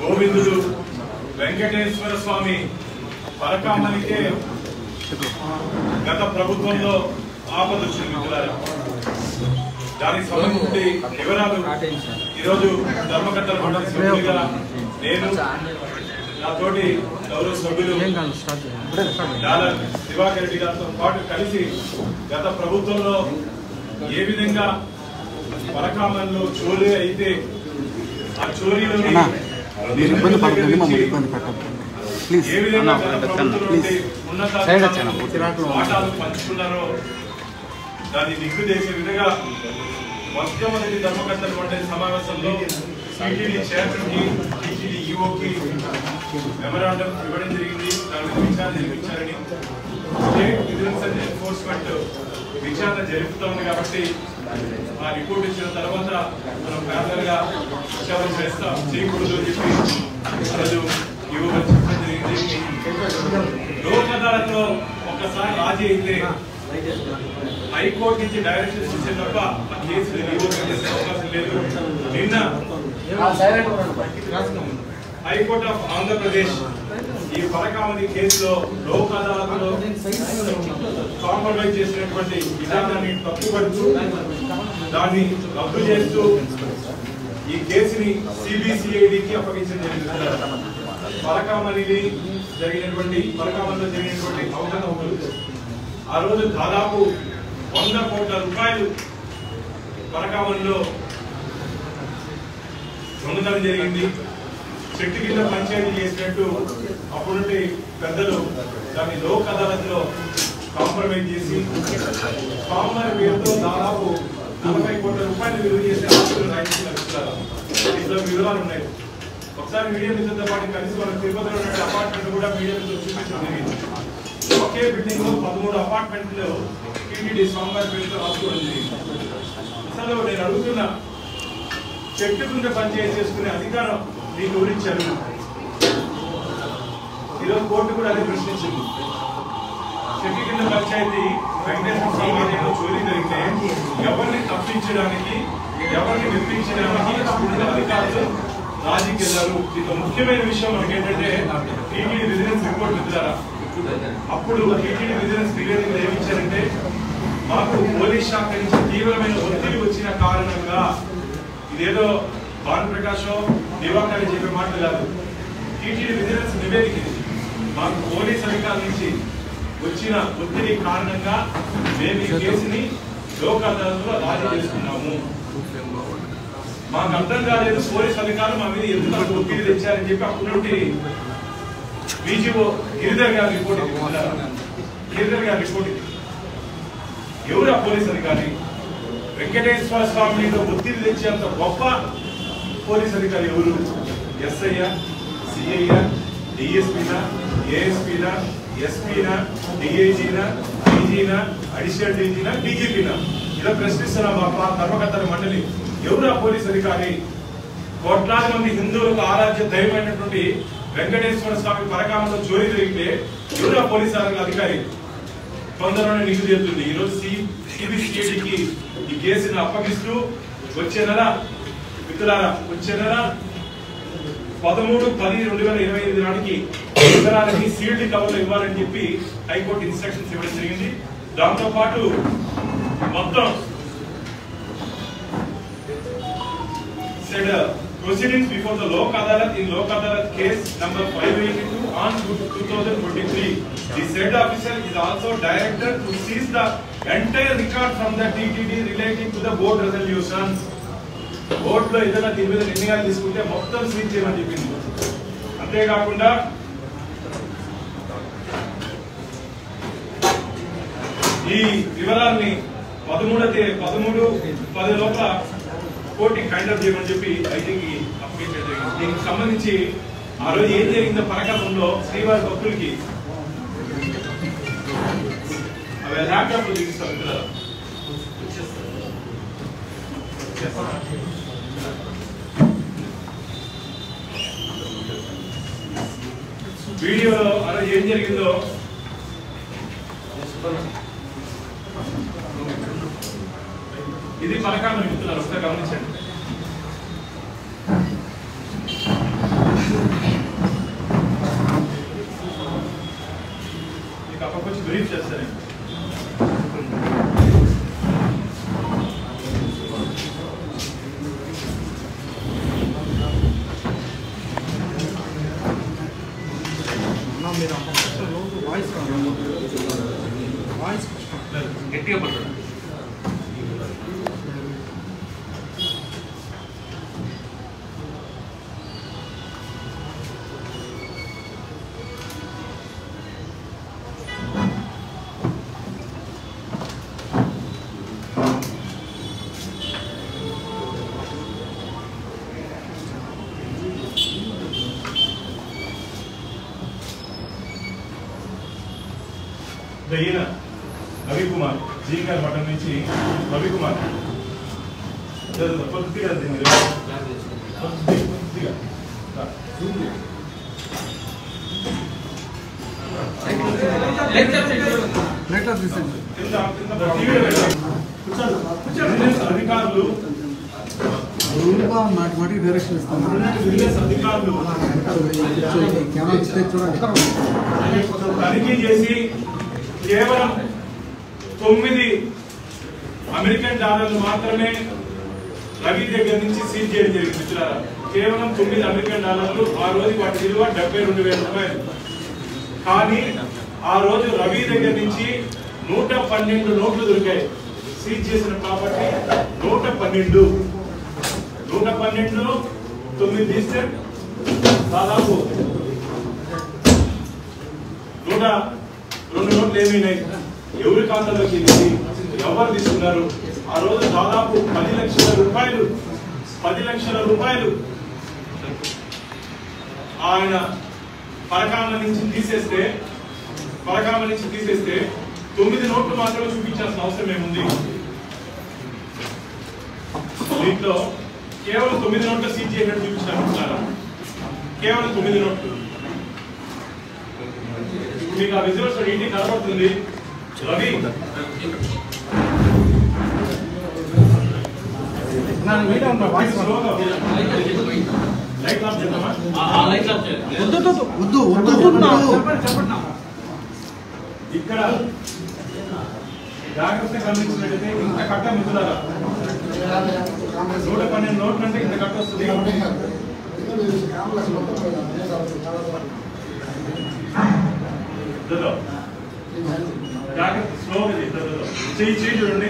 గోవిందుడు వెంకటేశ్వర స్వామి పరకామనికే గత ప్రభుత్వంలో ఆపదొచ్చింది మిత్రులారా. దానికి సంబంధించి వివరాలు ఈరోజు ధర్మకర్తల మండలి సభ్యులుగా నేను నాతోటి గౌరవ సభ్యులు డాలర్ దివాకర్ రెడ్డి గారితో పాటు కలిసి గత ప్రభుత్వంలో ఏ విధంగా పరకామన్లో చోరీ అయితే ఆ చోరీలో ఏ విధంగా వాటాలు పంచుకున్నారో దాన్ని దిగ్గు చేసే విధంగా మొట్టమొదటి ధర్మకర్తల మండలి సమావేశంలో టీటీడీ చైర్మన్ కి టీటీడీ ఈఓకి మెమరాండం ఇవ్వడం జరిగింది. దాని మీద విచారణ జరిపించారని స్టేట్ విజిలెన్స్ అండ్ ఎన్ఫోర్స్మెంట్ విచారణ జరుపుతోంది కాబట్టి ఆ రిపోర్ట్ ఇచ్చిన తర్వాత మనం ప్యారల్ గా విచారణ చేయకూడదు అని చెప్పి ఈరోజు ఈఓకి చెప్పడం జరిగింది. లోక్ అదాలత్ లో ఒక్కసారి రాజీ అయితే హైకోర్టు నుంచి డైరెక్షన్స్ ఇచ్చే తప్ప ఆ కేసు రివోక్ చేసే అవకాశం లేదు. నిన్న హైకోర్టు ఆఫ్ ఆంధ్రప్రదేశ్ ఈ పరకామని కేసులో లోక్ అదాలత్ లో కాంప్రమైజ్ చేసినటువంటి విధానాన్ని తప్పుపడుతూ దాన్ని రద్దు చేస్తూ ఈ కేసుని సిబిసిఐడికి అప్పగించడం జరిగింది. పరకామనిలో జరిగినటువంటి అవకతవకలు ఆ రోజు దాదాపు 100 కోట్ల రూపాయలు పరకామనిలో దొంగతనం జరిగింది. చెట్టు కింద పంచాయతీ చేసినట్టు అప్పుడుంటే పెద్దలు దాన్ని లోక్ అదాలత్ లో కాంప్రమైజ్ చేసి స్వామివారి పేరుతో దాదాపు 40 కోట్ల రూపాయలు విలువ చేసే ఆస్తులు రాయించారు. ఇందులో వివరాలు ఉన్నాయి. ఒకసారి మీడియా మిత్రులతో పాటు కలిసి మన తిరుపతిలో ఉన్న అపార్ట్మెంట్ కూడా మీడియా మిత్రులు చూపించడం జరిగింది. ఒకే బిల్డింగ్ లో 13 అపార్ట్మెంట్లు టీటీడీ స్వామివారి పేరుతో రాసుకోవడం జరిగింది. అసలు నేను అడుగుతున్నా, చెట్టు కింద పంచాయతీ చేసుకునే అధికారం మీకు ఊరించారు. ఈరోజు కోర్టు కూడా అదే ప్రశ్నించింది. చెట్టు కింద పంచాయతీ వెంకటేశ్వర స్వామి ఆలయంలో చోరీ జరిగితే ఎవరిని తప్పించడానికి ఎవరిని మెప్పించడానికి అధికారులు రాజీకి వెళ్ళారు. దీంతో ముఖ్యమైన విషయం మనకి ఏంటంటే టీటీడీ విజిలెన్స్ రిపోర్ట్ ఇద్దారా. అప్పుడు టీటీడీ విజిలెన్స్ నివేదికలు ఏమి ఇచ్చారంటే, మాకు పోలీస్ శాఖ నుంచి తీవ్రమైన ఒత్తిడి వచ్చిన కారణంగా, ఇదేదో భానుప్రకాష్ దివాకర్ చెప్పే మాటలు కాదు, టీటీడీ విజిలెన్స్ నివేదిక మాకు పోలీస్ అధికారుల నుంచి వచ్చిన ఒత్తిడి కారణంగా మేము ఈ కేసుని లోక్ అదాలత్లో రాజీ చేసుకున్నాము. మాకు అర్థం కాలేదు పోలీస్ అధికారులు మా మీద ఎందుకు ఒత్తిడి తెచ్చారని చెప్పి అప్పటి నుండి బీజీఓ గిరిధర్ గారి రిపోర్ట్ ఎవరు ఆ పోలీస్ అధికారి? వెంకటేశ్వర స్వామి మీద ఒత్తిడి తెచ్చేంత గొప్ప పోలీస్ అధికారి ఎవరు? ఎస్ఐయా, సిఐయా, డిఎస్పీనా, ఏఎస్పీనా, ఎస్పీనా, డిఐజీనా, డీజీనా, అడిషనల్ డీజీనా, డీజీపీనా? ఇలా ప్రశ్నిస్తున్నాం మా ధర్మకర్తల మండలి. ఎవరు ఆ పోలీస్ అధికారి? కోట్లాది మంది హిందువులకు ఆరాధ్య దైవమైనటువంటి వెంకటేశ్వర స్వామి పరకామలో చోరీ జరిగితే ఎవరు ఆ పోలీస్ అధికారి? తొందరలోనే నిధులు చేస్తుంది. ఈరోజు సిబిసిఐడికి ఈ కేసును అప్పగిస్తూ వచ్చే నెల 13/10/2025 నాటికి వివరాలకి సీల్డ్ కవర్లు ఇవ్వాలని చెప్పి హైకోర్టు ఇన్స్ట్రక్షన్స్ ఇవ్వడం జరిగింది. దాంతో పాటు మొత్తం proceedings before the Lok Adalat in Lok Adalat case number 582 on 2023. The said official is also directed to seize the entire record from the TTD relating to the board resolution. Board లో ఏదైనా దీని మీద నిర్ణయాలు తీసుకుంటే మొత్తం seize చేయమని చెప్పింది. అంతేకాకుండా ఈ వివరాల్ని 13/10 లోపల కోర్టుకి కైండ్ ఆఫ్ చేయమని చెప్పి ఐటీకి అప్పగించడం జరిగింది. దీనికి సంబంధించి ఆ రోజు ఏం జరిగిందో పరకామంలో శ్రీవారి భక్తులకి అవి ల్యాప్టాప్ లో చూపిస్తారు. వీడియోలో ఆ రోజు ఏం జరిగిందో ఇది పరకామని మిత్రులారా ఒకసారి గమనించండి. మీకు అప్పకొచ్చి బ్రీఫ్ చేస్తాను. గట్టిగా పడతాడు. ఈయన రవికుమార్ జీగారి మఠం నుంచి రవికుమార్ కొద్దిగా అధికారులు డైరెక్షన్ ఇస్తాను. అధికారులు తనిఖీ చేసి కేవలం 9 అమెరికన్ డాలర్లు మాత్రమే రవి దగ్గర నుంచి సీజ్ చేయడం జరిగింది మిత్రులారా. కేవలం 9 అమెరికన్ డాలర్లు. ఆ రోజు వాటి విలువ 72,000 రూపాయలు. కానీ ఆ రోజు రవి దగ్గర నుంచి 112 నోట్లు దొరికాయి. సీజ్ చేసిన ప్రాపర్టీ 112. 112 9 తీస్తే దాదాపు 102 నోట్లు ఏమైనాయి, ఎవరి ఖాతాలోకి వెళ్ళింది, ఎవరు తీసుకున్నారు? ఆ రోజు దాదాపు 10 లక్షల రూపాయలు ఆయన పరకామ నుంచి తీసేస్తే 9 నోట్లు మాత్రమే చూపించాల్సిన అవసరం ఏముంది? దీంట్లో కేవలం 9 నోట్లు సీజ్ చేయనట్టు చూపించాలనుకుంటున్నారా? కేవలం 9 నోట్లు. మీకు ఆ విజువల్స్ ఇంటికి కనబడుతుంది. రవి ఇక్కడ జాగ్రత్త గమనించినట్టయితే ఇంత కట్ట మిత్రులారా 112 నోట్లు అంటే ఇంత కట్ట వస్తుంది. జాగ్రత్త స్లోగా చెయ్యి చూడండి.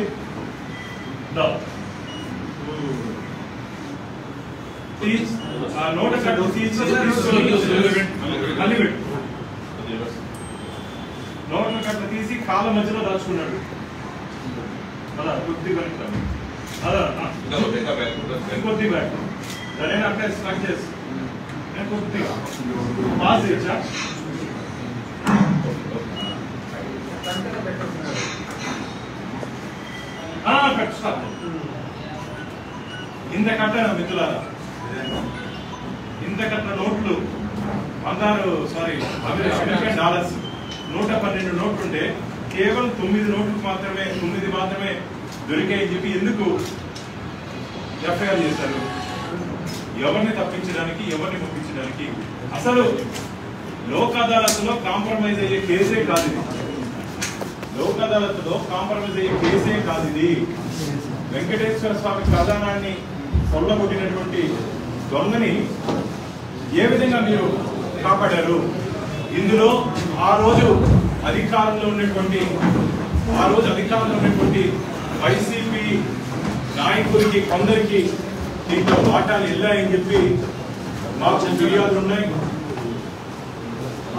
నోట కట్టు నోట్ల కట్ట తీసి కాళ్ళ మధ్యలో దాచుకున్నాడు. అలా కొద్ది కొద్ది బ్యాగ్ దాని అక్కడ స్ట్రక్ చేసి కొద్దిగా పాస్ చేయొచ్చా? ఇంత కట్ట మిత్రులారా, ఇంత కట్ట నోట్లు అమెరికన్ డాలర్స్ 112 నోట్లుంటే కేవలం 9 మాత్రమే దొరికాయని చెప్పి ఎందుకు ఎఫ్ఐఆర్ చేశారు? ఎవరిని తప్పించడానికి, ఎవరిని పంపించడానికి? అసలు లోక్ అదాలత్లో కాంప్రమైజ్ అయ్యే కేసే కాదు ఇది. లోక్ అదాలత్లో కాంప్రమైజ్ అయ్యే కేసే కాదు ఇది. వెంకటేశ్వర స్వామి ప్రధానాన్ని కొల్లగొట్టినటువంటి దొంగని ఏ విధంగా మీరు కాపాడారు? ఇందులో ఆ రోజు అధికారంలో ఉన్నటువంటి వైసీపీ నాయకులకి కొందరికి దీంట్లో వాటాలు వెళ్ళాయని చెప్పి మాకు ఫిర్యాదులు ఉన్నాయి.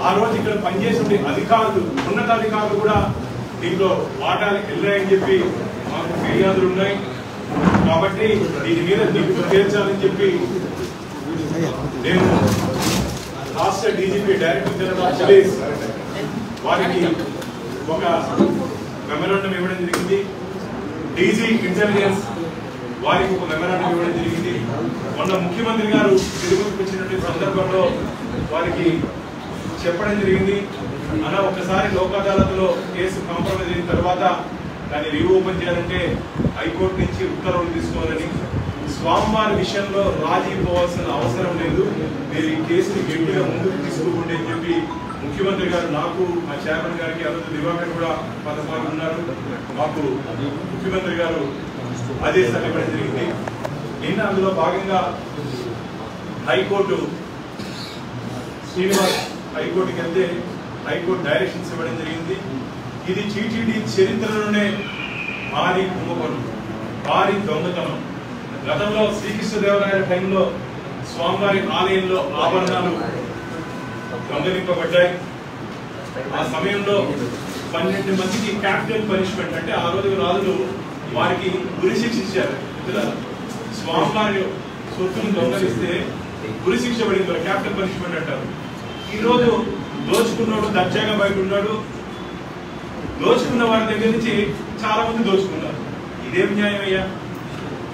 ఆ రోజు ఇక్కడ పనిచేసే అధికారులు, ఉన్నతాధికారులు కూడా దీంట్లో వాటాలు వెళ్ళాయని చెప్పి మాకు ఫిర్యాదులు ఉన్నాయి. కాబట్టి దీని మీద నిప్పు తీర్చాలని చెప్పి నేను రాష్ట్ర DGP director general of police వారికి ఒక మెమరాండం ఇవ్వడం జరిగింది. డీజీ ఇంటెలిజెన్స్ వారికి ఒక మెమరాండం ఇవ్వడం జరిగింది. మొన్న ముఖ్యమంత్రి గారు తిరుపతికి వచ్చినటువంటి సందర్భంలో వారికి చెప్పడం జరిగింది. అలా ఒకసారి లోక్ అదాలత్లో కేసు కాంప్రమైజ్ అయిన తర్వాత దాన్ని రీఓపెన్ చేయాలంటే హైకోర్టు నుంచి ఉత్తర్వులు తీసుకోవాలని. సో స్వామివారి విషయంలో రాజీ పోవాల్సిన అవసరం లేదు, మీరు ఈ కేసుని గట్టిగా ముందుకు తీసుకుంటే అని చెప్పి ముఖ్యమంత్రి గారు నాకు, మా చైర్మన్ గారికి, అరుణ్ దివాకర్ కూడా పదపాలు ఉన్నారు, మాకు ముఖ్యమంత్రి గారు ఆదేశాలు ఇవ్వడం జరిగింది. నిన్న అందులో భాగంగా హైకోర్టు శ్రీనివాస్ హైకోర్టుకి వెళ్తే హైకోర్టు డైరెక్షన్స్ ఇవ్వడం జరిగింది. ఇది టీటీడీ చరిత్రలోనే భారీ కుంభకోణం, భారీ దొంగతనం. గతంలో శ్రీకృష్ణదేవరాయల టైంలో స్వామివారి ఆలయంలో ఆభరణాలు దొంగలింపబడ్డాయి. ఆ సమయంలో 12 మందికి క్యాపిటల్ పనిష్మెంట్, అంటే ఆ రోజు రాజులు వారికి ఉరిశిక్ష ఇచ్చారు. స్వామివారి సొత్తును దొంగలిస్తే ఉరిశిక్ష పడింది, క్యాపిటల్ పనిష్మెంట్ అంటారు. ఈ రోజు దోచుకున్నాడు దర్జాగా బయట ఉన్నాడు, దోచుకున్న వారి దగ్గర నుంచి చాలా మంది దోచుకున్నారు. ఇదేం న్యాయం అయ్యా?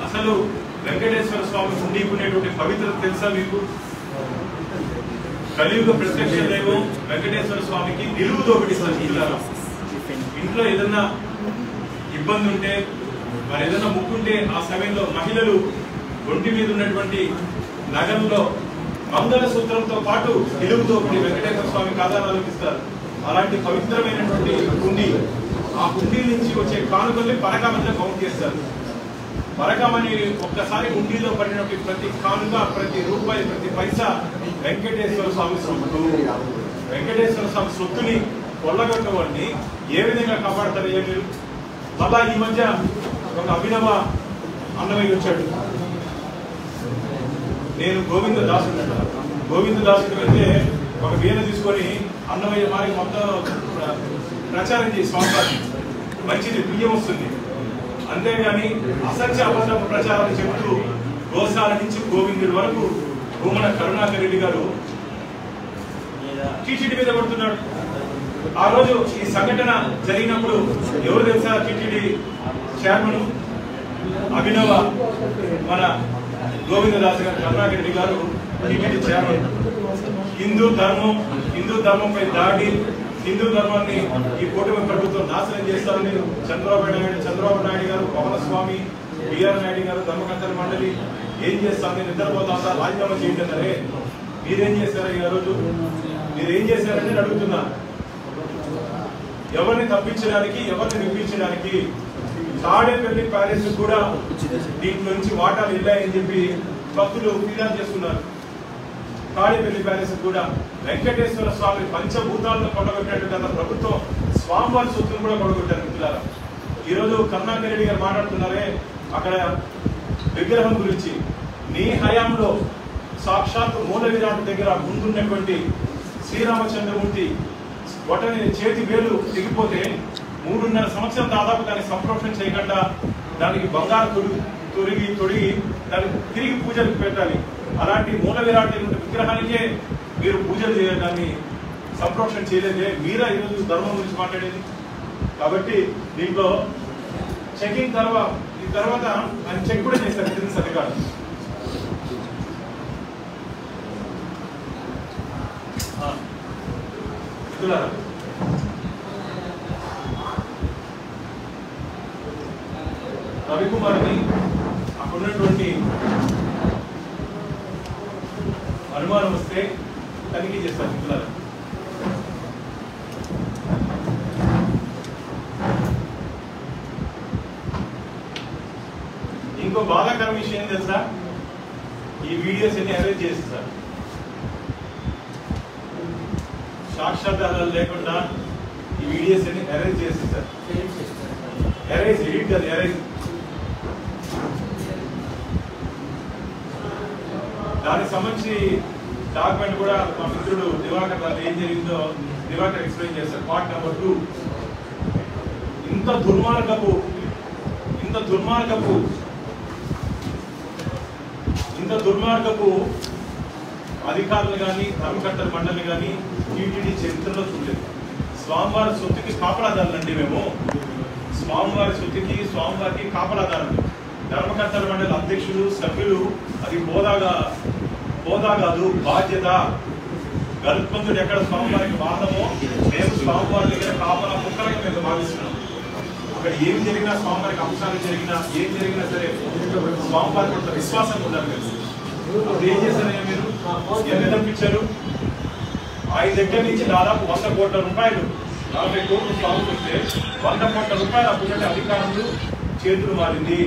అసలు వెంకటేశ్వర స్వామి ఉండికునేటువంటి పవిత్రత తెలుసా మీకు? కలియుగ ప్రత్యక్ష దైవం వెంకటేశ్వర స్వామికి నిలువు దోపిడీ సంచులారా. ఇంట్లో ఏదన్నా ఇబ్బంది ఉంటే, మరి ఏదన్నా ముక్కుంటే ఆ సమయంలో మహిళలు ఒంటి మీద ఉన్నటువంటి నగరంలో మంగళ సూత్రంతో పాటు నిలువు దోపిడీ వెంకటేశ్వర స్వామి ఖజానాలు ఇస్తారు. అలాంటి పవిత్రమైనటువంటి కుండి, ఆ కుండీ నుంచి వచ్చే కానుకల్ని పరకామని కౌంట్ చేస్తారు. పరకామని ఒక్కసారి కుండీలో పడినటువంటి ప్రతి కానుక, ప్రతి రూపాయి, ప్రతి పైసా వెంకటేశ్వర స్వామి సొత్తు. వెంకటేశ్వర స్వామి సొత్తుని కొల్లగొట్టవాడిని ఏ విధంగా కాపాడతారు? మీరు మళ్ళా ఈ మధ్య ఒక అభినవ అన్నమయ్య వచ్చాడు. నేను గోవింద దాసుడు అయితే ఒక వీణ తీసుకొని అన్నమయ్య మారి మొత్తం ప్రచారం చేసి స్వామి మంచిది బియ్యం వస్తుంది, అంతేగాని అసత్య అబద్ధ ప్రచారాలు చెబుతూ గోశాల నుంచి గోవిందుడి వరకు భూమన కరుణాకర్ రెడ్డి గారు టీటీడీ మీద కొడుతున్నాడు. ఆ రోజు ఈ సంఘటన జరిగినప్పుడు ఎవరు తెలుసా? టీటీడీ చైర్మన్ అభినవ మన గోవిందదాస్ గారు, కరుణాకర్ రెడ్డి గారు టీటీడీ చైర్మన్. హిందూ ధర్మంపై దాడి, హిందూ ధర్మాన్ని ఈ కూటమి ప్రభుత్వం నాశనం చేస్తారని చంద్రబాబు నాయుడు గారు, పవన స్వామి, బిఆర్ నాయుడు గారు, ధర్మకర్తల మండలి ఏం చేస్తాం? నేను నిద్రపోతా, రాజీనామా చేయండి. మీరేం చేశారు? ఈ రోజు మీరేం చేశారని అడుగుతున్నా. ఎవరిని తప్పించడానికి, ఎవరిని నిప్పించడానికి? తాడేపల్లి ప్యాలెస్ కూడా దీంట్లో నుంచి వాటాలు వెళ్ళాయని చెప్పి భక్తులు ఫిర్యాదు చేస్తున్నారు. తాడేపల్లి ప్యాలెస్ కూడా వెంకటేశ్వర స్వామి పంచభూతాలను కొడగొట్టినట్టు గత ప్రభుత్వం స్వామివారి సొత్తును కూడా కొడగొట్టారు. మిత్రులారా, ఈరోజు కరుణాకర్ రెడ్డి గారు మాట్లాడుతున్నారే అక్కడ విగ్రహం గురించి. నీ హయాంలో సాక్షాత్ మూల విరాట్ దగ్గర ముందున్నటువంటి శ్రీరామచంద్రమూర్తి బొటని చేతి వేలు దిగిపోతే 3.5 సంవత్సరం దాదాపు దాన్ని సంప్రోక్షణ చేయకుండా దానికి బంగారు తొడిగి దానికి తిరిగి పూజలకు పెట్టాలి. అలాంటి మూల విరాట్ విగ్రహానికే మీరు పూజలు చేయడాన్ని సంప్రోక్షణ చేయలేదే, మీరా ఈరోజు ధర్మం గురించి మాట్లాడేది? కాబట్టి దీంట్లో చెకింగ్ తర్వాత ఆయన చెక్ కూడా చేశారు విజిలెన్స్ అధికారులు. రవికుమార్ని అక్కడున్నటువంటి అనుమానం వస్తే తనిఖీ చేస్తారు. మిత్రులారా, ఇంకో బాధాకర విషయం తెలుసా? ఈ వీడియోస్ అన్ని అరేంజ్ చేస్తారు. సాక్ష్యాధారాలు లేకుండా ఈ వీడియోస్ అన్ని అరేంజ్ చేస్తారు. దానికి సంబంధించి డాక్యుమెంట్ కూడా మా మిత్రుడు దివాకర్ గారు ఏం జరిగిందో దివాకర్ ఎక్స్ప్లెయిన్ చేస్తారు. Part number 2. ఇంత దుర్మార్గపు అధికారులు కానీ, ధర్మకర్తల మండలి కానీ టీటీడీ చరిత్రలో చూడలేదు. స్వామివారి సొత్తుకి కాపలాదారులండి మేము. స్వామివారికి కాపలాదారులు. ధర్మకర్తల మండలి అధ్యక్షులు, సభ్యులు అది హోదా కాదు, బాధ్యత. గరుత్మంతుడు ఎక్కడ స్వామివారికి వాదమో మేము స్వామివారి దగ్గర కాపలా ముక్కలుగా మేము భావిస్తున్నాం. అక్కడ ఏమి జరిగినా స్వామివారికి అంశాలు జరిగినా ఏం జరిగినా సరే స్వామివారి పట్ల విశ్వాసం ఉండాలి కదా. అప్పుడు ఏం చేశారయ్యా మీరు? ఎన్ని తప్పించారు? ఆయన దగ్గర నుంచి దాదాపు 100 కోట్ల రూపాయలు 40 కోట్లు స్వామికి వస్తే 100 కోట్ల రూపాయలు అప్పుడు అధికారులు చేతులు మారింది.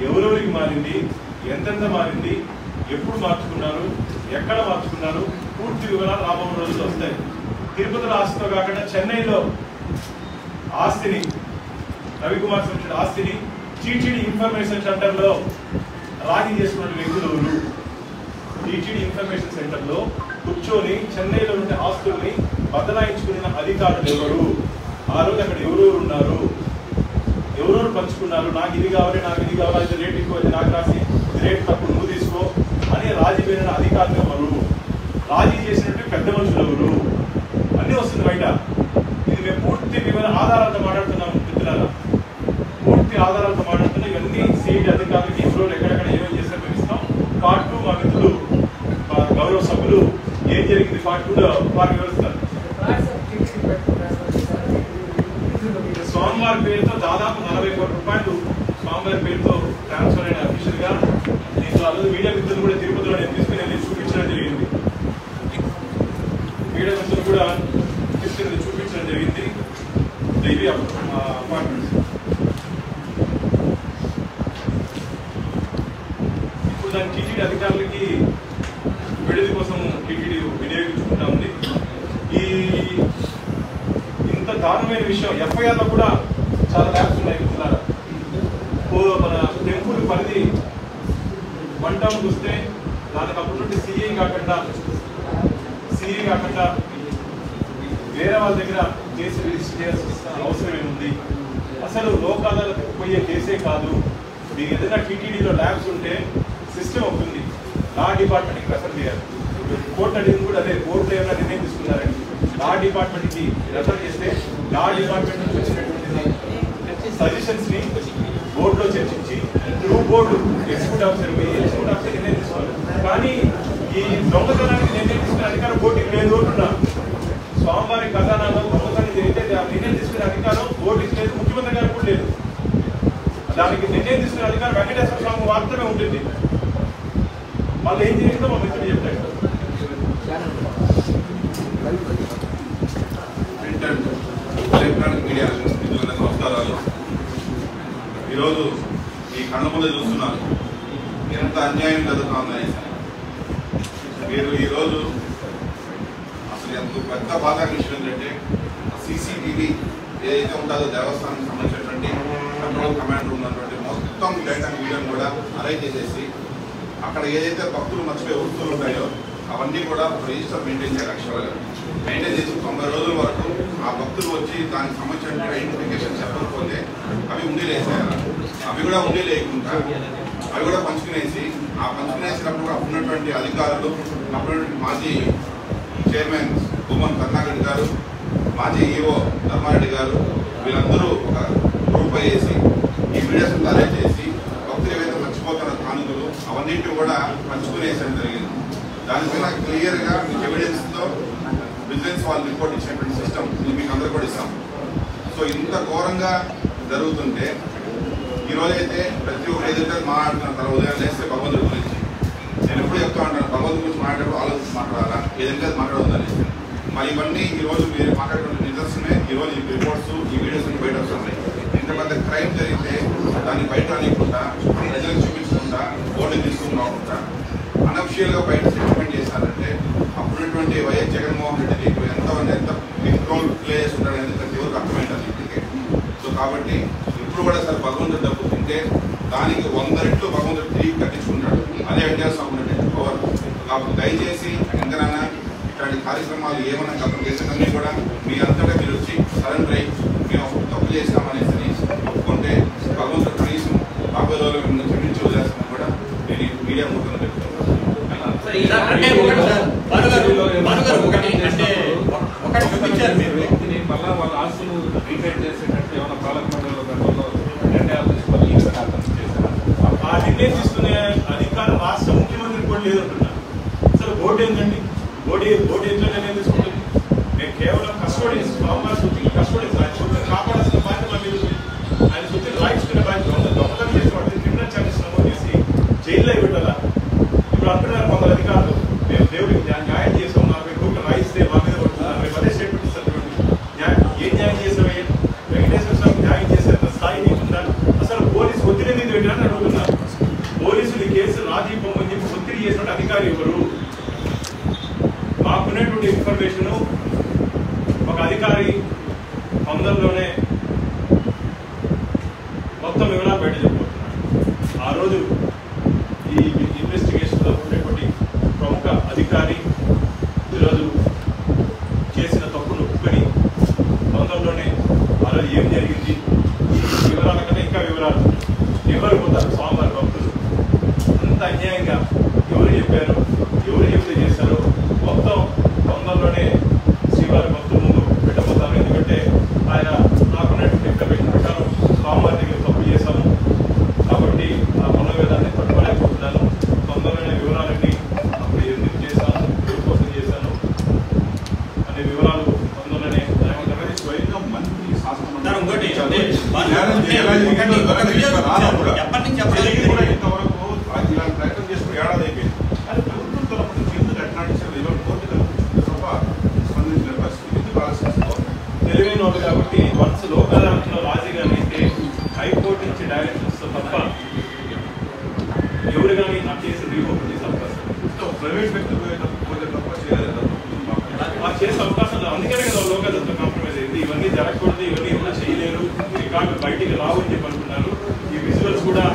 ఎవరెవరికి మారింది, ఎంతెంత మారింది, ఎప్పుడు మార్చుకున్నారు, ఎక్కడ మార్చుకున్నారు, పూర్తి వివరాలు రాబోయే రోజులు వస్తాయి. తిరుపతిలో ఆస్తితో కాకుండా చెన్నైలో ఆస్తిని, రవికుమార్ సంబంధించిన ఆస్తిని టీటీడీ ఇన్ఫర్మేషన్ సెంటర్లో రాజీ చేసుకున్న వ్యక్తులు ఎవరు? టీటీడీ ఇన్ఫర్మేషన్ సెంటర్లో కూర్చొని చెన్నైలో ఉండే ఆస్తుల్ని బదలాయించుకున్న అధికారులు ఎవరు? ఆ రోజు అక్కడ ఎవరెవరు ఉన్నారు, ఎవరెవరు పంచుకున్నారు? నాకు ఇది కావాలి, నాకు ఇది కావాలి, ఇది రేట్ ఎక్కువ, నాకు రాసి రేట్ తక్కువ, నువ్వు తీసుకో అని రాజీ పోయిన అధికారులు ఎవరు? రాజీ చేసినట్టు పెద్ద మనుషులు ఎవరు? అన్నీ వస్తుంది బయట. ఇది మేము పూర్తి వివరణ ఆధారాలతో మాట్లాడుతున్నాము మిత్రులారా, పూర్తి ఆధారాలతో మాట్లాడుతున్నాం. ఇవన్నీ సిఐడి అధికారులకి ఎవరు ఎక్కడెక్కడ ఏమేమి చేస్తారో మేము ఇస్తాం. పార్ట్ 2 మా మిత్రులు గౌరవ సభ్యులు ఏం జరిగింది పార్ట్ 2లో వారు వివరిస్తారు. స్వామివారి పేరుతో దాదాపు 40 కోట్ల రూపాయలు స్వామివారి పేరుతో ట్రాన్స్ఫర్ అయిన అఫీషియల్ గా దీంట్లో అలాగే మీడియా మిత్రులు కూడా తిరుపతిలో నేను తీసుకుని వెళ్ళి చూపించడం జరిగింది. మీడియా మిత్రులు కూడా తీసుకుని చూపించడం జరిగింది. ఇవి అపార్ట్మెంట్స్. ఇప్పుడు దాని టీటీడీ అధికారులకి విడుదల కోసం టీటీడీ వినియోగించుకుంటా ఉంది. ఈ ఇంత దారుణమైన విషయం ఎఫ్ఐఆర్ లో కూడా చాలా ల్యాబ్స్ ఉన్నాయి మిత్రులారా. మన టెంపుల్ పరిధి 1 టౌన్కి వస్తే దానికి అప్పుడు సిఐ కాకుండా వేరే వాళ్ళ దగ్గర కేసు రిజిస్టర్ చేయాల్సిన అవసరం ఏముంది? అసలు లోక్ అదాలత్కు పోయే కేసే కాదు. మీకు ఏదైనా టీటీడీలో ల్యాబ్స్ ఉంటే సిస్టమ్ అవుతుంది, లా డిపార్ట్మెంట్కి రెఫర్ చేయాలి. కోర్టు అడిగింది కూడా అదే, కోర్టులో ఏమైనా నిర్ణయం తీసుకున్నారండి లా డిపార్ట్మెంట్కి రెఫర్ చేస్తే లా డిపార్ట్మెంట్ నుంచి వచ్చినటువంటి సజెషన్స్ ని బోర్డులో చర్చించి త్రూ బోర్డు ఎగ్జిక్యూటివ్ ఆఫీసర్ నిర్ణయం తీసుకోవాలి. కానీ ఈ దొంగతనానికి నిర్ణయం తీసుకునే అధికారం బోర్డుకి లేదు అంటున్నా. స్వామివారి ఖజానాలో దొంగతనం జరిగితే నిర్ణయం తీసుకునే అధికారం బోర్డుకి లేదు, ముఖ్యమంత్రి గారికి కూడా లేదు. దానికి నిర్ణయం తీసుకునే అధికారం వెంకటేశ్వర స్వామి మాత్రమే ఉంటుంది. వాళ్ళు ఏం జరిగిందో మా మిత్రుడు చెప్తాడు. ఎలక్ట్రానిక్ మీడియా మిత్రులకు నమస్కారాలు. ఈరోజు ఈ కళ్ళ ముందు చూస్తున్నారు ఎంత అన్యాయం జరుగుతుందని. మీరు ఈరోజు అసలు ఎంత పెద్ద బాధ విషయం ఏంటంటే సీసీటీవీ ఏదైతే ఉంటుందో దేవస్థానానికి సంబంధించినటువంటి కంట్రోల్ కమాండర్ ఉన్నటువంటి మొత్తం డేటా వీడియోని కూడా అరేంజ్ చేసేసి అక్కడ ఏదైతే భక్తులు మర్చిపోయే వస్తువులు ఉంటాయో అవన్నీ కూడా రిజిస్టర్ మెయింటైన్ చేయాలి. యాక్చువల్గా మెయింటైన్ చేసి 90 రోజుల వరకు ఆ భక్తులు వచ్చి దానికి సంబంధించిన ఐడెంటిఫికేషన్ చెప్పకపోతే అవి ఉండేసేయాలి. అవి కూడా ఉండేలేకుండా అవి కూడా పంచుకునేసి ఆ పంచుకునేసినప్పుడు ఉన్నటువంటి అధికారులు, అప్పుడున్నటువంటి మాజీ చైర్మన్ భూమన్ కర్ణాకర్ గారు, మాజీ ఈఓ ధర్మారెడ్డి గారు, వీళ్ళందరూ ఒక గ్రూప్ అయ్యేసి ఈ వీడియోస్ అరేంజ్ చేసి భక్తులు ఏవైతే మర్చిపోతున్న కానుకలు అవన్నింటినీ కూడా పంచుకునేసడం జరిగింది. దానిపైన క్లియర్గా మీకు ఎవిడెన్స్తో విజిలెన్స్ వాళ్ళు రిపోర్ట్ ఇచ్చినటువంటి సిస్టమ్ మీకు అందరూ కూడా ఇస్తాం. సో ఇంత ఘోరంగా జరుగుతుంటే ఈరోజైతే ప్రతి ఒక్కరు ఏదైతే మాట్లాడుతున్నారు ఉదయం లేస్తే భగవంతుడి గురించి. నేను ఎప్పుడు చెప్తా ఉంటాను, భగవంతుడి గురించి మాట్లాడేటప్పుడు ఆలోచించి మాట్లాడాలా, ఏదైతే మాట్లాడవద్దని. మరి ఇవన్నీ ఈరోజు మీరు మాట్లాడుతున్న నిదర్శనమే ఈరోజు ఈ రిపోర్ట్స్, ఈ వీడియోస్ బయట వస్తున్నాయి. ఇంత పెద్ద క్రైమ్ జరిగితే దాన్ని బయట రానికుండా, ప్రజలకు చూపించకుండా, బోర్డు తీసుకుని రాకుండా అనఫిషియల్గా బయట సెటిల్మెంట్ చేస్తారంటే అప్పుడున్నటువంటి వైఎస్ జగన్మోహన్ రెడ్డి ఎంత రోల్ ప్లే చేస్తుంటారు అనేది ప్రతి ఒక్కరికి అర్థమైంది ఇంటికి. సో కాబట్టి ఇప్పుడు కూడా సార్ భగవంతుడు డబ్బు తింటే దానికి 100 రెట్లు భగవంతుడు తిరిగి కట్టించుకుంటాడు. అదే వెంకటేశ్వర పవర్. కాబట్టి దయచేసి ఎంకనైనా ఇట్లాంటి కార్యక్రమాలు ఏమైనా గతం చేసినన్నీ కూడా మీ అంతటా మీరు వచ్చి సరెండర్ అయ్యి మేము తప్పు చేస్తామనేసి ఒప్పుకుంటే భగవంతుడు కనీసం రాబోయే రోజులు మిమ్మల్ని క్షమించి వదిలేస్తామని కూడా నేను మీడియా ముఖంగా చెప్తున్నాను. మళ్ళా వాళ్ళ ఆస్తులు రీటైన్ చేసేటట్టు ఏమైనా పాలక మండలిలో నిర్ణయాలు చేశారు. ఆ నిర్ణయం తీసుకునే అధికారం రాష్ట్ర ముఖ్యమంత్రి కూడా లేదంటున్నారు. అసలు బోర్డు ఏంటండి? బోర్డు ఎట్లా నిర్ణయం తీసుకుంటుంది? మేము కేవలం కస్టోడియన్స్, స్వామివారి సూచికి కస్టోడియన్స్. ఆయన సూచిని కాపాడాల్సిన బాధ్యత మా మీద ఉంది. ఆయన జైల్లో పెట్టాలా? ఇప్పుడు అంటున్నారు కొందరు అధికారులు, మేము దేవుడికి న్యాయం చేసాం, 40 కోట్లు రాయిస్తే మా మీద పడుతున్నారు, రేపు అదే స్టేట్మెంట్ ఇస్తారు. ఏం న్యాయం చేసావే? వెంకటేశ్వర స్వామి న్యాయం చేసేంత స్థాయి నీకుందా? అసలు పోలీసు ఒత్తిడి మీద పెట్టాలని అడుగుతున్నారు. పోలీసులు ఈ కేసు రాజీపం అని చెప్పి ఒత్తిడి చేసినట్టు అధికారి ఎవరు? మాకున్నటువంటి ఇన్ఫర్మేషన్ ఒక అధికారి తొందరలోనే మొత్తం వివరాలు బయట చెప్పబోతున్నాడు. ఆ రోజు ఈ ఇన్వెస్టిగేషన్లో ఉన్నటువంటి ప్రముఖ అధికారి ఈరోజు చేసిన తప్పును ఒప్పుకొని తొందరలోనే ఆ రోజు ఏం జరిగింది వివరాల కన్నా ఇంకా వివరాలు ఇవ్వకపోతారు స్వామివారి భక్తులు. అంత అన్యాయంగా ఎవరు చెప్పారు, ఎవరు చెప్తే చేశారో మొత్తం తొందరలోనే శ్రీవారి భక్తుల ముందు పెట్టబోతారు. ఎందుకంటే ఆయన నాకున్నటువంటి ఇన్ఫర్మేషన్ ప్రకారం స్వామివారి దగ్గర తప్పు చేశాము కాబట్టి ఆ మనోవేదాన్ని పట్టుకోలేకపోతున్నాను. తొందరలోనే వివరాలన్నీ అప్పుడు ఎందుకు చేశాను, ఎవరి కోసం చేశాను అనే వివరాలు తొందరలోనే స్వయంగా మంత్రి శాసనం ఇంతవరకు ఇలాంటి ప్రయత్నం చేసుకుని ఏడాది అయిపోయింది. అది ప్రభుత్వం తరపున ఎందుకు అట్లాంటి కోర్టు స్పందించిన పరిస్థితి ఎందుకు ఆలోచిస్తాం? తెలివైన వాళ్ళు కాబట్టి వన్స్ లోకాదాలతో రాజీ గాని అయితే హైకోర్టు నుంచి డైరెక్షన్స్ తప్ప ఎవరు కానీ ఆ కేసు రీఓపెన్ చేసే అవకాశం ప్రైవేట్ వ్యక్తి పోతే తప్ప చేయలేదు ఆ చేసే అవకాశం లేదు. అందుకనే కదా లోకాదాలతో కాంప్రమైజ్ అయింది. ఇవన్నీ జరగకూడదు, ఇవన్నీ ఎవరు చేయలేరు, రికార్డు బయటికి రావు అని చెప్పి అనుకున్నారు. ఈ విజువల్స్ కూడా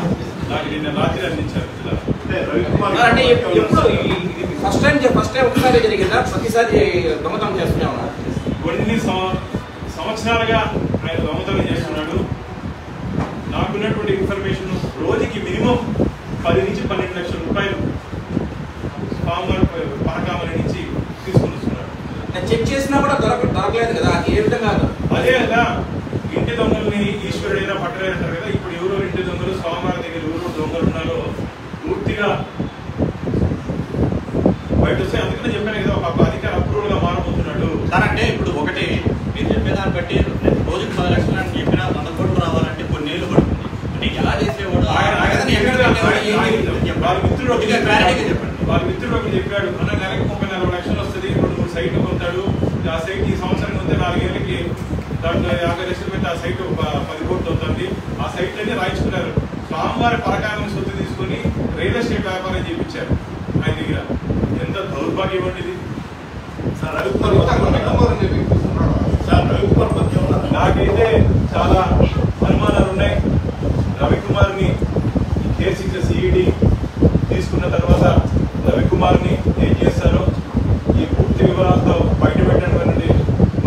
నాకు నిన్న రాత్రి అందించారు. ఫస్ట్ టైం ఒకసారి జరిగిందా? ప్రతిసారి దొంగతనం చేస్తూనే ఉన్నారు. కొన్ని సంవత్సరాలుగా ఆయన దొంగతనం చేస్తున్నాడు. నాకున్నటువంటి ఇన్ఫర్మేషన్ రోజుకి మినిమం 10 నుంచి 12 లక్షల రూపాయలు పరకామని నుంచి తీసుకుని వస్తున్నాడు. చెక్ చేసినా కూడా దొరకలేదు కదా, అది ఏ విధంగా? అదే కదా ఇంటి దొంగల్ని ఈశ్వరుడైనా పట్టలేదంటారు కదా. ఇప్పుడు ఎవరో ఇంటి దొంగలు స్వామివారి దగ్గర ఎవరో దొంగలు ఉన్నారో పూర్తిగా బయట వస్తే. అందుకనే చెప్పాను కదా ఒక అధికారి అప్రూవల్ గా మారబోతున్నాడు సార్. అంటే ఇప్పుడు ఒకటి మీరు చెప్పేదాన్ని బట్టి రోజుకి 10 లక్షలు అని చెప్పినా 100 కోట్లు రావాలంటే కొన్ని ఏళ్ళు పడుతుంది. అంటే ఎలా చేసేవాడు వాళ్ళ మిత్రుడు ఒకటి చెప్పాడు, అన్న నెలకి 30-40 లక్షలు వస్తుంది, 2-3 సైట్లు కొంటాడు, ఆ సైట్ ఈ సంవత్సరం కొంటే 4 ఏళ్ళకి దాంట్లో 50 లక్షల మీద ఆ సైట్ 10 కోట్లు అవుతుంది. ఆ సైట్ అన్ని రాయించుకున్నారు. స్వామివారి పరకాలను సొత్తు తీసుకుని రియల్ ఎస్టేట్ వ్యాపారం చేయించారు ఆయన దగ్గర. ఎంత దౌర్భాగ్యం అండి సార్. రవికుమార్ నాకైతే చాలా అనుమానాలు ఉన్నాయి. రవికుమార్ని కేసు ఇచ్చే సిఈడి తీసుకున్న తర్వాత రవికుమార్ని ఏం చేస్తారో ఈ పూర్తి వివరాలతో బయట పెట్టినటువంటి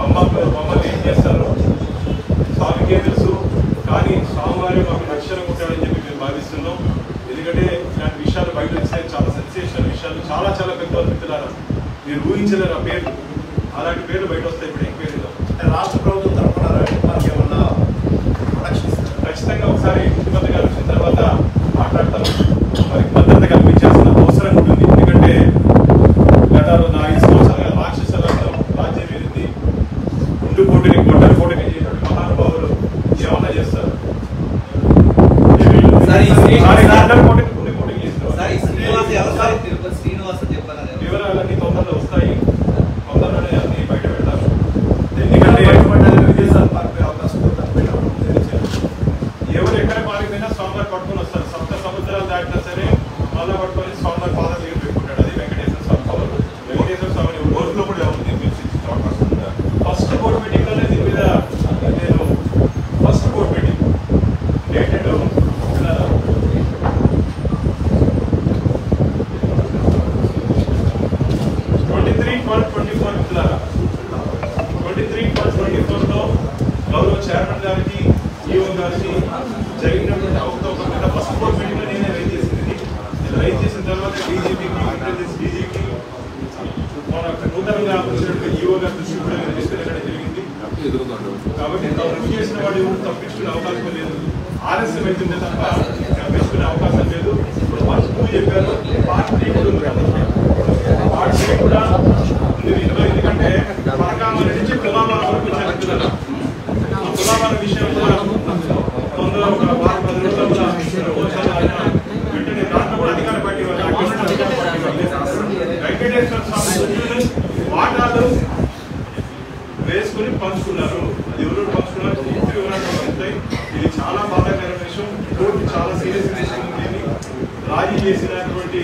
మమ్మల్ని ఏం చేస్తారో స్వామికే తెలుసు. కానీ స్వామివారి మాకు రక్షణ ఉంటాడని చెప్పి మేము భావిస్తున్నాం. ఎందుకంటే ఇలాంటి విషయాలు బయట వచ్చాయి, చాలా సెన్సేషనల్ విషయాలు, చాలా చాలా పెద్ద వ్యక్తులారా మీరు ఊహించలేరు ఆ పేర్లు. అలాంటి పేర్లు బయట వస్తాయి ఇప్పుడు ఎంక్వైరీలో. రాష్ట్ర ప్రభుత్వం తరఫున రవికుమార్కి ఏమన్నా ఖచ్చితంగా ఒకసారి ముఖ్యమంత్రి గారు వచ్చిన తర్వాత మాట్లాడతారు. వారికి భద్రత కల్పించాల్సిన అవసరం ఉంటుంది. ఎందుకంటే గత 5 సంవత్సరాలుగా రాక్షస రాజ్యం ఏది ముందు పోటీని గొడ్డలి పోటీని చేసినట్టు మహానుభావులు ఏమన్నా చేస్తారు. వివరాలన్నీ తొందరలో వస్తాయి, తొందరలోనే అన్ని బయట పెడతారు. ఎందుకంటే ఎవరు ఎక్కడ పారిపోయినా స్వామివారి పట్టుకొని వస్తారు. 7 సముద్రాలు దాటినా సరే మళ్ళా పట్టుకొని స్వామివారి పాదాలు దగ్గర పెట్టుకుంటాడు. అది వెంకటేశ్వర స్వామి పవర్. వెంకటేశ్వర స్వామిని ఓట్లో కూడా ఫస్ట్ బోర్డు మీటింగ్ లోనే దీని మీద నేను ఫస్ట్ బోర్డు మీటింగ్ డేటెడ్ 23/12/24 గౌరవ చైర్మన్ గారికి, ఈఓ గారికి జరిగినటువంటి అవకతవకల ఫస్ట్ బోర్డు మీటింగ్ లో నేనే రైజ్ చేసింది. రైజ్ చేసిన తర్వాత డీజీపీకి, ఇంటెలిజెన్స్ డీజీకి, మన నూతనంగా వచ్చినటువంటి ఈఓ గారి దృష్టి కూడా తీసుకెళ్ళడం జరిగింది. కాబట్టి తప్పు చేసిన వాడు ఎవరు తప్పించుకునే అవకాశం లేదు. ఆలస్యం అవుతుంది తప్ప తప్పించుకునే అవకాశం లేదు. ఇప్పుడు ఫస్ట్ చెప్పారు పార్టీ కూడా ఎందుకంటే పరకామని నుంచి కులాబాల వరకు జరుగుతున్నారు. ఆ కులాబాల విషయం కూడా తొందరగా ఒక 10 రోజుల వెంటనే దాంట్లో కూడా అధికార వెంకటేశ్వర స్వామి సొత్తులు వాటాలు వేసుకుని పంచుకున్నారు. అది ఎవరు పంచుకున్నారు పూర్తి వివరాలు ఉంటాయి. ఇది చాలా బాధాకరమైన విషయం. కోర్టు చాలా సీరియస్ తీసుకుంది. రాజీ చేసినటువంటి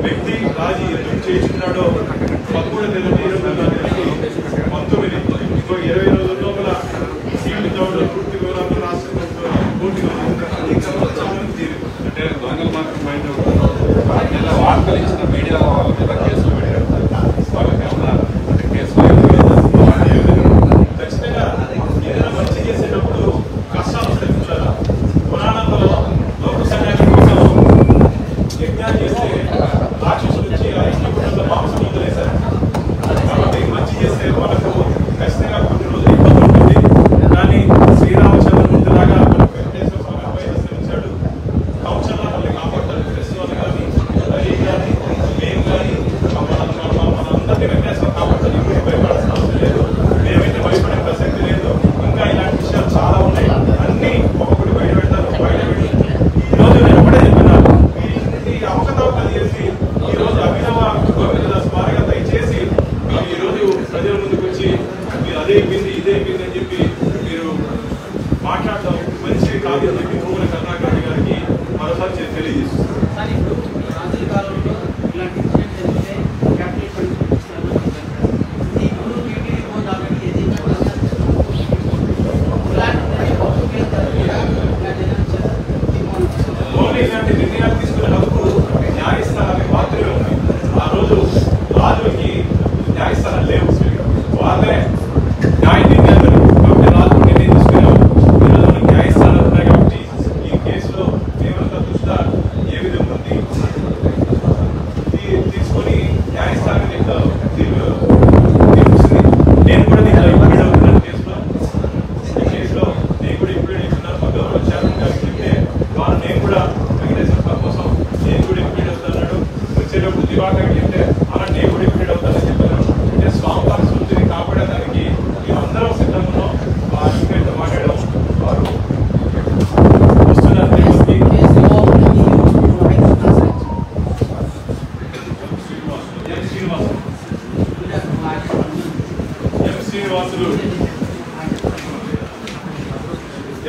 వ్యక్తి రాజీ ఎందుకు చేస్తున్నాడో 13 నెలలు 19 ఇంకో 20 రోజుల లోపల సీట్లు తోడు పూర్తి వివరాలు రాష్ట్ర కోర్టు అంటే దొంగలు మాత్రం బయట వార్తలు ఇచ్చిన మీడియా వాళ్ళ మీద కేసులు పెట్టారు. ఖచ్చితంగా ఏదైనా మంచి చేసేటప్పుడు కష్టాలు వస్తాయి. పురాణంలో లోక సన్యాసం కోసం యజ్ఞాలు చేస్తే రాక్షసులు వచ్చి ఆ యజ్ఞ మాంసం వదిలేశారు. కాబట్టి మంచి చేస్తే వాళ్ళకు ఖచ్చితంగా కొన్ని రోజులు ఇబ్బంది ఉంటుంది. కానీ శ్రీరామచంద్రుడు లాగా వెంకటేశ్వర స్వామి అభయస్తాడు. కౌశల్లా మళ్ళీ కాపాడతారు. ఫెస్టివల్ కానీ అది కానీ మేము కానీ మనందరినీ వెంకటేశ్వర కాపాడతారు. ఇప్పుడు భయపడాల్సిన అవసరం లేదు. మేమైతే భయపడే ప్రసక్తి లేదు. ఇంకా ఇలాంటి విషయాలు చాలా ఉన్నాయి. అన్ని ఒక్కొక్కటి బయట పెడతారు. బయట పెట్టి ఈరోజు నేను ఎప్పుడే చెప్తున్నాను, ఈ అవకతవకలు చేసి ఈరోజు అభినవ గోవింద స్మారక దయచేసి మీరు ఈరోజు ప్రజల ముందుకు వచ్చి మీరు అదే ఇబ్బంది ఇదే ఇబ్బంది అని చెప్పి మీరు మాట్లాడటం మంచిది కాదు అని చెప్పి భూముల కర్ణాకర్ గారికి మరోసారి తెలియజేస్తుంది. ఓన్లీ ఇలాంటి నిర్ణయాలు తీసుకునే హక్కు న్యాయస్థానానికి మాత్రమే ఉంది. ఆ రోజు రాజులకి న్యాయస్థానాలు లేవు. వాళ్ళే న్యాయ నిర్ణయాలు కాబట్టి రాజు నిర్ణయం తీసుకునేవారు. ఈరోజు మనకి న్యాయస్థానాలు ఉన్నాయి కాబట్టి ఈ కేసులో తీవ్రత దృష్ట్యా ఏ విధంగా ఉంది తీసుకొని న్యాయస్థానం తీర్పుస్తుంది. నేను కూడా నీకు ఇంప్లీడ్ అవుతున్నాను కేసులో నేను కూడా ఇంప్లీడ్ అవుతున్నాను. మా గౌరవ చైర్మన్ గారికి చెప్తే వాళ్ళు నేను కూడా వెంకటేశ్వర స్వామి కోసం నేను కూడా ఇంప్లీడ్ అవుతున్నాడు. వచ్చేటప్పుడు దివాకర్ చెప్తే అలా నేను కూడా ఇంప్లీడ్ అవుతానని చెప్పాను. అంటే స్వామివారి సృష్టిని కాపాడడానికి మేమందరం సిద్ధంగా ఉన్నాం. ఆ ఇంకైతే మాట్లాడడం వారు వస్తున్నారు.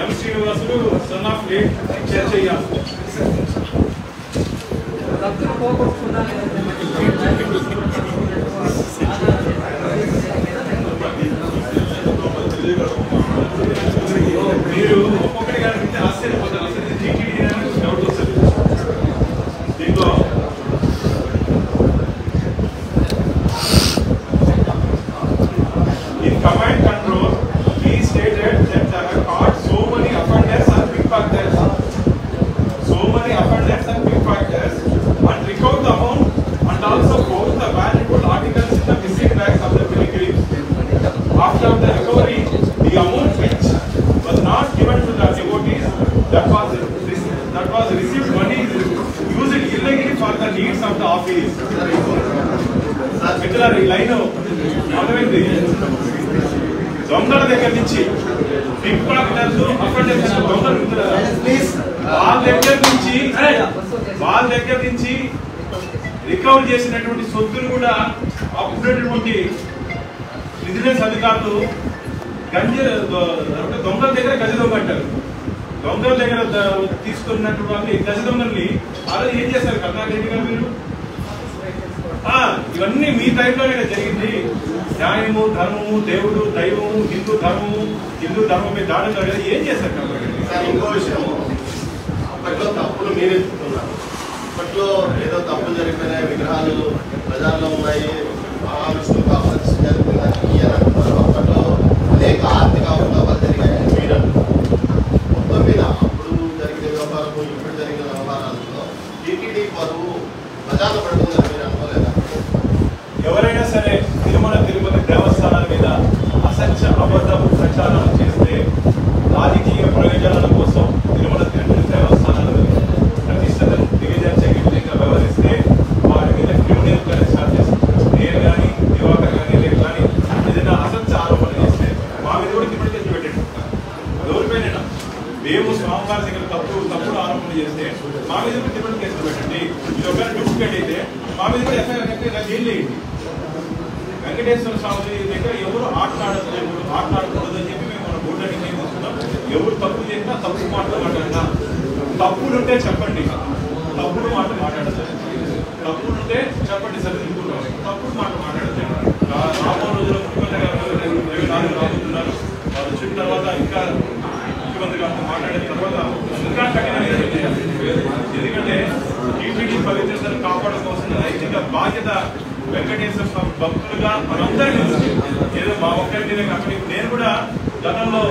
ఎం శ్రీనివాసులు సన్ ఆఫ్ లేట్ చర్చయ్య. మీరు ఒక్కొక్కటి కానీ ఆశ్చర్యపోతారు. అసలు టీటీడీ డౌట్ వస్తుంది దీంట్లో. In command control, he stated that they have caught so many offenders and pickpockets, and recovered the amount and also found the valuable articles in the missing bags of the pilgrims. After the recovery, the amount which was not given to the devotees that was received money used illegally for the needs of the office. ఈ line అర్థమైంది. దొంగల దగ్గర నుంచి pick pocketers offenders దొంగలు వాళ్ళ దగ్గర నుంచి recover చేసినటువంటి సొత్తులు కూడా అప్పుడేటువంటి విజిలెన్స్ అధికారులు దొంగల దగ్గర గజ దొంగ అంటారు. దొంగల దగ్గర తీసుకున్నటువంటి గజ దొంగల్ని అలా ఏం చేస్తారు కర్ణాటక గారు మీరు? ఇవన్నీ మీ టైంలోనే జరిగింది. న్యాయము, ధర్మము, దేవుడు, దైవము, హిందూ ధర్మం మీద దాడులు కదా ఏం చేస్తారు కర్ణాటక? ఇంకో విషయం, అప్పట్లో తప్పులు మీరే చెప్తున్నారు. అప్పట్లో ఏదో తప్పులు జరిగిపోయినాయి, విగ్రహాలు ప్రజల్లో ఉన్నాయి, మహావిష్ణువుకు అప్రతిష్ఠ జరిగిందని అంటున్నారు. అప్పట్లో అనేక ఆర్థిక అవకతవకలు జరిగాయి. మీరు మొత్తం మీద అప్పుడు జరిగిన వ్యవహారము ఇప్పుడు జరిగిన వ్యవహారాలతో టీటీడీ పరువు ప్రజాన పడుతుందని మీరు అనుకోలేదా? ఎవరైనా సరే తిరుపతి దేవస్థానాల మీద అసత్య అబద్ధం ప్రచారం చేస్తే రాజకీయ ప్రయోజనాల కోసం తిరుమల దేవస్థానాల ప్రతిష్టతను దిగజార్చే విధంగా వ్యవహరిస్తే వారి మీద క్రిమినల్ చార్జెస్ నేను కానీ దివాకర్ కానీ లేదు కానీ ఏదైనా అసత్య ఆరోపణ చేస్తే మా మీద కూడా క్రిమినల్ కేసు పెట్టండి. ఎవరిపైనా మేము స్వామివారి దగ్గర తప్పుడు ఆరోపణ చేస్తే మా మీద క్రిమినల్ కేసులు పెట్టండి. ఇది ఒక డూప్లికేట్ అయితే మా మీద కూడా ఎఫ్ఐఆర్ కట్టి జైలు వేయండి. వెంకటేశ్వర స్వామి దగ్గర ఎవరు ఆటలాడకూడదు అని చెప్పి మేము మన బోర్డు నిర్ణయం తీసుకున్నాం. ఎవరు తప్పు చేసినా తప్పు మాటలు మాట్లాడినా, తప్పులుంటే చెప్పండి, తప్పుడు మాట మాట్లాడదు. తప్పులుంటే చెప్పండి సరిదిద్దుకుంటాం, తప్పుడు మాట మాట్లాడదు. రాబో రోజుల్లో ముఖ్యమంత్రి గారు రాబోతున్నారు. వాళ్ళు వచ్చిన తర్వాత ఇంకా ముఖ్యమంత్రి గారితో మాట్లాడిన తర్వాత ఇంకా కఠినంగా ఎందుకంటే టీటీడీ పవిత్రతను కాపాడడం కోసం నైతిక బాధ్యత వెంకటేశ్వర స్వామి భక్తులుగా మనందరికీ ఏదో మా ఒక్కరికి కాకుండా నేను కూడా గతంలో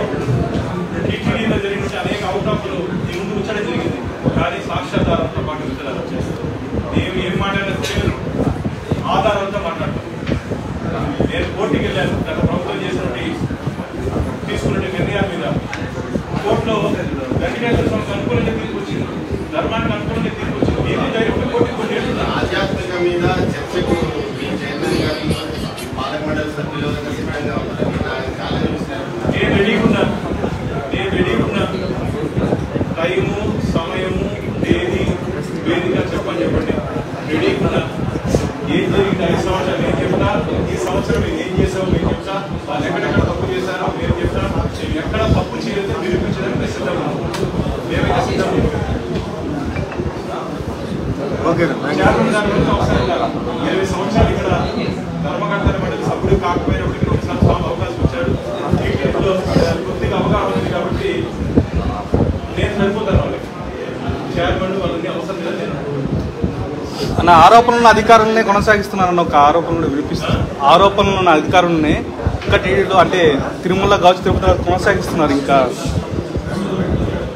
టీటీడీలో జరిగిన అనేక అవకాశాలు ఈ ముందు ఉంచడం జరిగింది. కానీ సాక్ష్యాధారంతో పాటు విత్తనాలు వచ్చేస్తారు. మేము ఏం మాట్లాడినా ఆధారంతో మాట్లాడతాం. నేను కోర్టుకి వెళ్ళాను. గత ప్రభుత్వం చేసినటువంటి తీసుకున్న నిర్ణయాల మీద కోర్టులో వెంకటేశ్వర స్వామికి అనుకూలంగా తీర్పు వచ్చింది, ధర్మానికి అనుకూలంగా తీర్పు వచ్చింది. ఏది జరిగిన కోర్టు ఆధ్యాత్మిక మీద చర్చకు చైర్మన్ గారు పాలక మండలి సభ్యులు సిద్ధంగా ఉన్నారు. నేను రెడీగా ఉన్నాను. టైము, సమయము, తేదీ, వేదిక చెప్పండి రెడీగా ఉన్నాను. ఏం జరిగింది 5 సంవత్సరాలు నేను చెప్తా, ఈ సంవత్సరం మేము ఏం చేసామో మేము చెప్తా, వాళ్ళు ఎక్కడెక్కడ తప్పు చేశారో మేము చెప్తా, ఎక్కడ తప్పు చేయలేదో నిరూపించడానికి మేము సిద్ధంగా ఉన్నాం. మేమైతే సిద్ధంగా ఉన్నాం. 20 సంవత్సరాలు ఇక్కడ ధర్మకర్తల మండలి సభ్యుడు కాకపోయినప్పటికీ ఒకసారి స్వామి అవకాశం వచ్చాడు. టీటీడీలో కొద్దిగా అవగాహన ఉంది కాబట్టి నేను సరిపోతాను. వాళ్ళకి చైర్మన్ వాళ్ళని అవసరం లేదా నేను అన్న ఆరోపణలను అధికారులనే కొనసాగిస్తున్నారన్న ఒక ఆరోపణలు వినిపిస్తారు. ఆరోపణలను అధికారులనే ఇంకా టీడీలో అంటే తిరుమల కావచ్చు తిరుపతి కొనసాగిస్తున్నారు. ఇంకా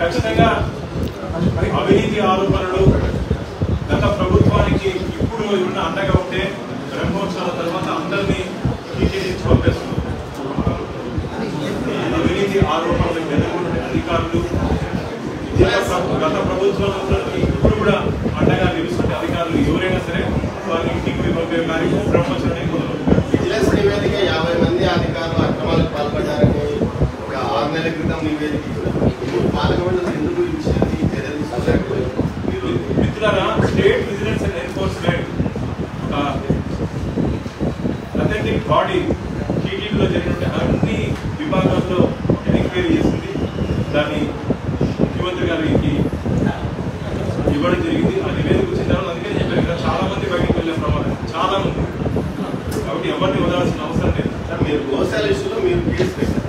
ఖచ్చితంగా అవినీతి ఆరోపణలు గత ప్రభుత్వానికి ఇప్పుడు ఉన్న అండగా ఉంటే బ్రహ్మోత్సవాల తర్వాత అందరినీ టీటీడీ పంపేస్తున్నారు. అవినీతి ఆరోపణలకు ఎదుర్కొంటున్న అధికారులు గత ప్రభుత్వంలో ఇప్పుడు కూడా అండగా నిలుస్తున్న అధికారులు ఎవరైనా సరే వారి ఇంటికి పంపే కార్యక్రమం బ్రహ్మోత్సవాన్ని మొదలు. విజిలెన్స్ నివేదిక 50 మంది అధికారులు అక్రమాలకు పాల్పడ్డారని ఒక 6 నెలల క్రితం నివేదిక పాలక మండలి ఎందుకు ఇచ్చేది చర్యలు తీసుకోలేకపోయారు? మిత్రులారా, state vigilance and enforcement authentic body టీటీడీలో జరిగిన అన్ని విభాగాల్లో ఎంక్వైరీ చేసింది. దాన్ని ముఖ్యమంత్రి గారికి ఇవ్వడం జరిగింది. ఆ నివేదిక వచ్చిన తర్వాత అందుకని చెప్పారు కదా, చాలా మంది బయటకు వెళ్ళే ప్రమాదం చాలా మంది. కాబట్టి ఎవరిని వదలాల్సిన అవసరం లేదు. మీరు గోశాల ఇష్యూలో మీరు కేసు పెట్టారు.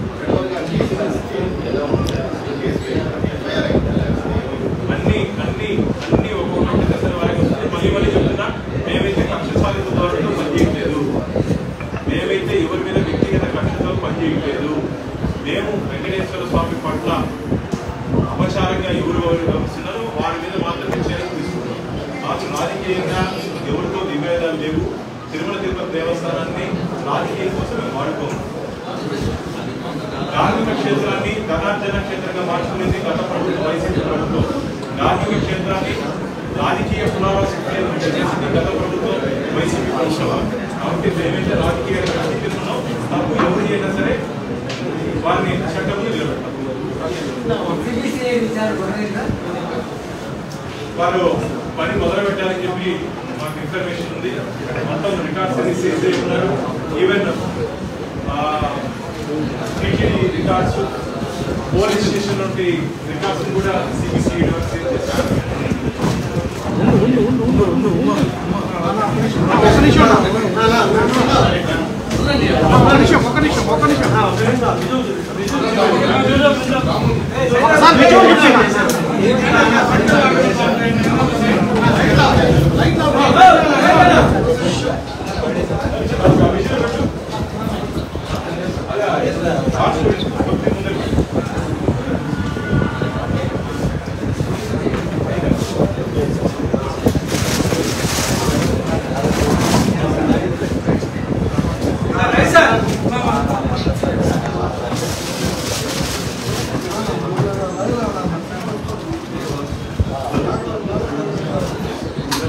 అన్ని ఒక్కొక్కటి దశల వారికి వస్తుంది. మళ్ళీ చెప్తున్నా, మేమైతే కక్ష సాధిత ధోరణితో పనిచేయట్లేదు. మేమైతే ఎవరి మీద వ్యక్తిగత కక్షతో పనిచేయట్లేదు. మేము వెంకటేశ్వర స్వామి పట్ల అపచారంగా ఎవరు వ్యవహరిస్తున్నారో వారి మీద మాత్రమే చర్యలు తీసుకున్నాం. మాకు రాజకీయంగా ఎవరితో విభేదాలు లేవు. తిరుమల తిరుపతి దేవస్థానాన్ని రాజకీయం కోసం మేము వాడుకోము. ధార్మిక క్షేత్రాన్ని ధనార్జన క్షేత్రంగా మార్చుకునేది గత ప్రభుత్వం, వైసీపీ ప్రభుత్వం. ధార్మిక క్షేత్రాన్ని రాజకీయ పునరావృతం చేసింది గత ప్రభుత్వం, వైసీపీ ప్రభుత్వం. కాబట్టి మేమైతే రాజకీయంగా రాజకీయంలో తప్పు ఎవరు అయినా సరే వారిని చట్టంలో నిలబెట్టాలి. వారు పని మొదలు పెట్టాలని చెప్పి మాకు ఇన్ఫర్మేషన్ ఉంది. మొత్తం రికార్డ్స్ అన్ని సేవ్ చేస్తున్నారు. Even TTD records, police station నుండి రికార్డ్స్ కూడా సిబిసి సేవ్ చేస్తారు.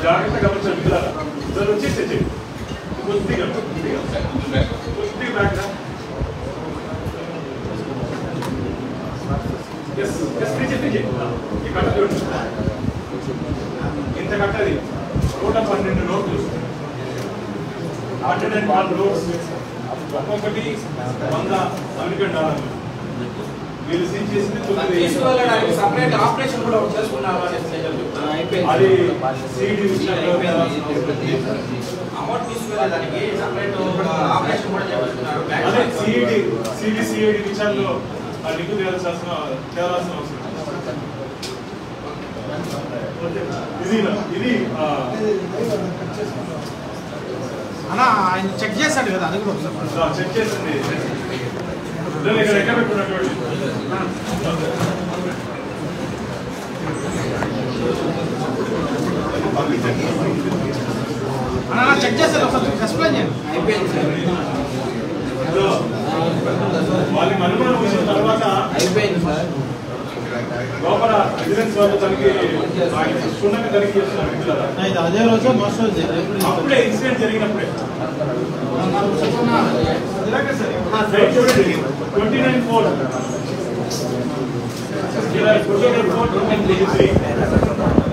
జాగ్రత్తగా వచ్చేసేది కొద్దిగా బ్యాక్ ఇంత కట్టది 112 నోట్లు, 101 నోట్స్, ఒక్కొక్కటి $100 వీళ్ళు సీజ్ చేసింది 9,000. సపరేట్ ఆపరేషన్ కూడా చేసుకున్నారు. అది సీడీ విషయంలో అమౌంట్ తీసుకునేదానికి సపరేట్ ఆపరేషన్ కూడా చేస్తున్నారు. అదే సిఐడి విషయాల్లో లింకు తేవాల్సిన అవసరం. ఇది అలా ఆయన చెక్ చేశాడు కదా, అది కూడా చెక్ చేసింది. ఇక్కడ ఎక్కడ పెట్టుకున్నటువంటి అలా చెక్ చేశారు. ఒకసారి ఎక్స్ప్లెయిన్ చేయండి. అయిపోయింది సార్. వాళ్ళకి అనుమానం వచ్చిన తర్వాత అయిపోయింది సార్. లోపల విజిలెన్స్ వాళ్ళు తనకి క్షుణ్ణంగా తనిఖీ చేస్తున్నారు. అదే రోజు మోసం అప్పుడే ఇన్సిడెంట్ జరిగినప్పుడే 29/4 29/4 2023